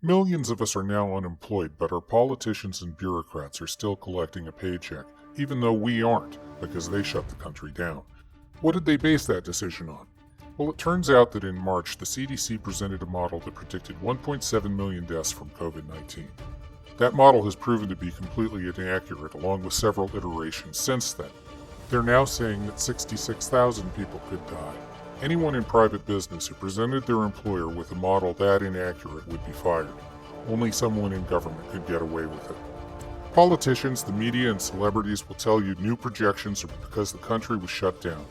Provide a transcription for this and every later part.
Millions of us are now unemployed, but our politicians and bureaucrats are still collecting a paycheck, even though we aren't, because they shut the country down. What did they base that decision on? Well, it turns out that in March, the CDC presented a model that predicted 1.7 million deaths from COVID-19. That model has proven to be completely inaccurate, along with several iterations since then. They're now saying that 66,000 people could die. Anyone in private business who presented their employer with a model that inaccurate would be fired. Only someone in government could get away with it. Politicians, the media, and celebrities will tell you new projections are because the country was shut down.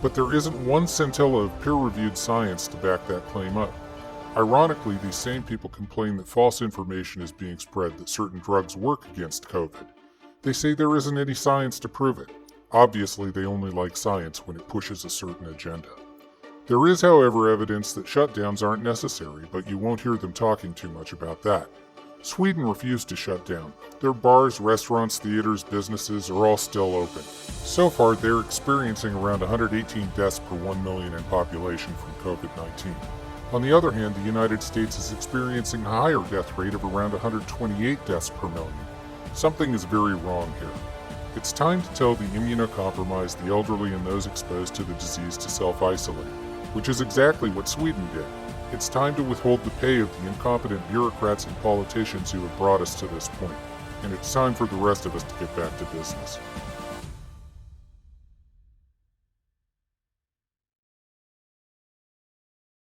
But there isn't one scintilla of peer-reviewed science to back that claim up. Ironically, these same people complain that false information is being spread that certain drugs work against COVID. They say there isn't any science to prove it. Obviously, they only like science when it pushes a certain agenda. There is, however, evidence that shutdowns aren't necessary, but you won't hear them talking too much about that. Sweden refused to shut down. Their bars, restaurants, theaters, businesses are all still open. So far, they're experiencing around 118 deaths per 1 million in population from COVID-19. On the other hand, the United States is experiencing a higher death rate of around 128 deaths per million. Something is very wrong here. It's time to tell the immunocompromised, the elderly, and those exposed to the disease to self-isolate, which is exactly what Sweden did. It's time to withhold the pay of the incompetent bureaucrats and politicians who have brought us to this point, and it's time for the rest of us to get back to business.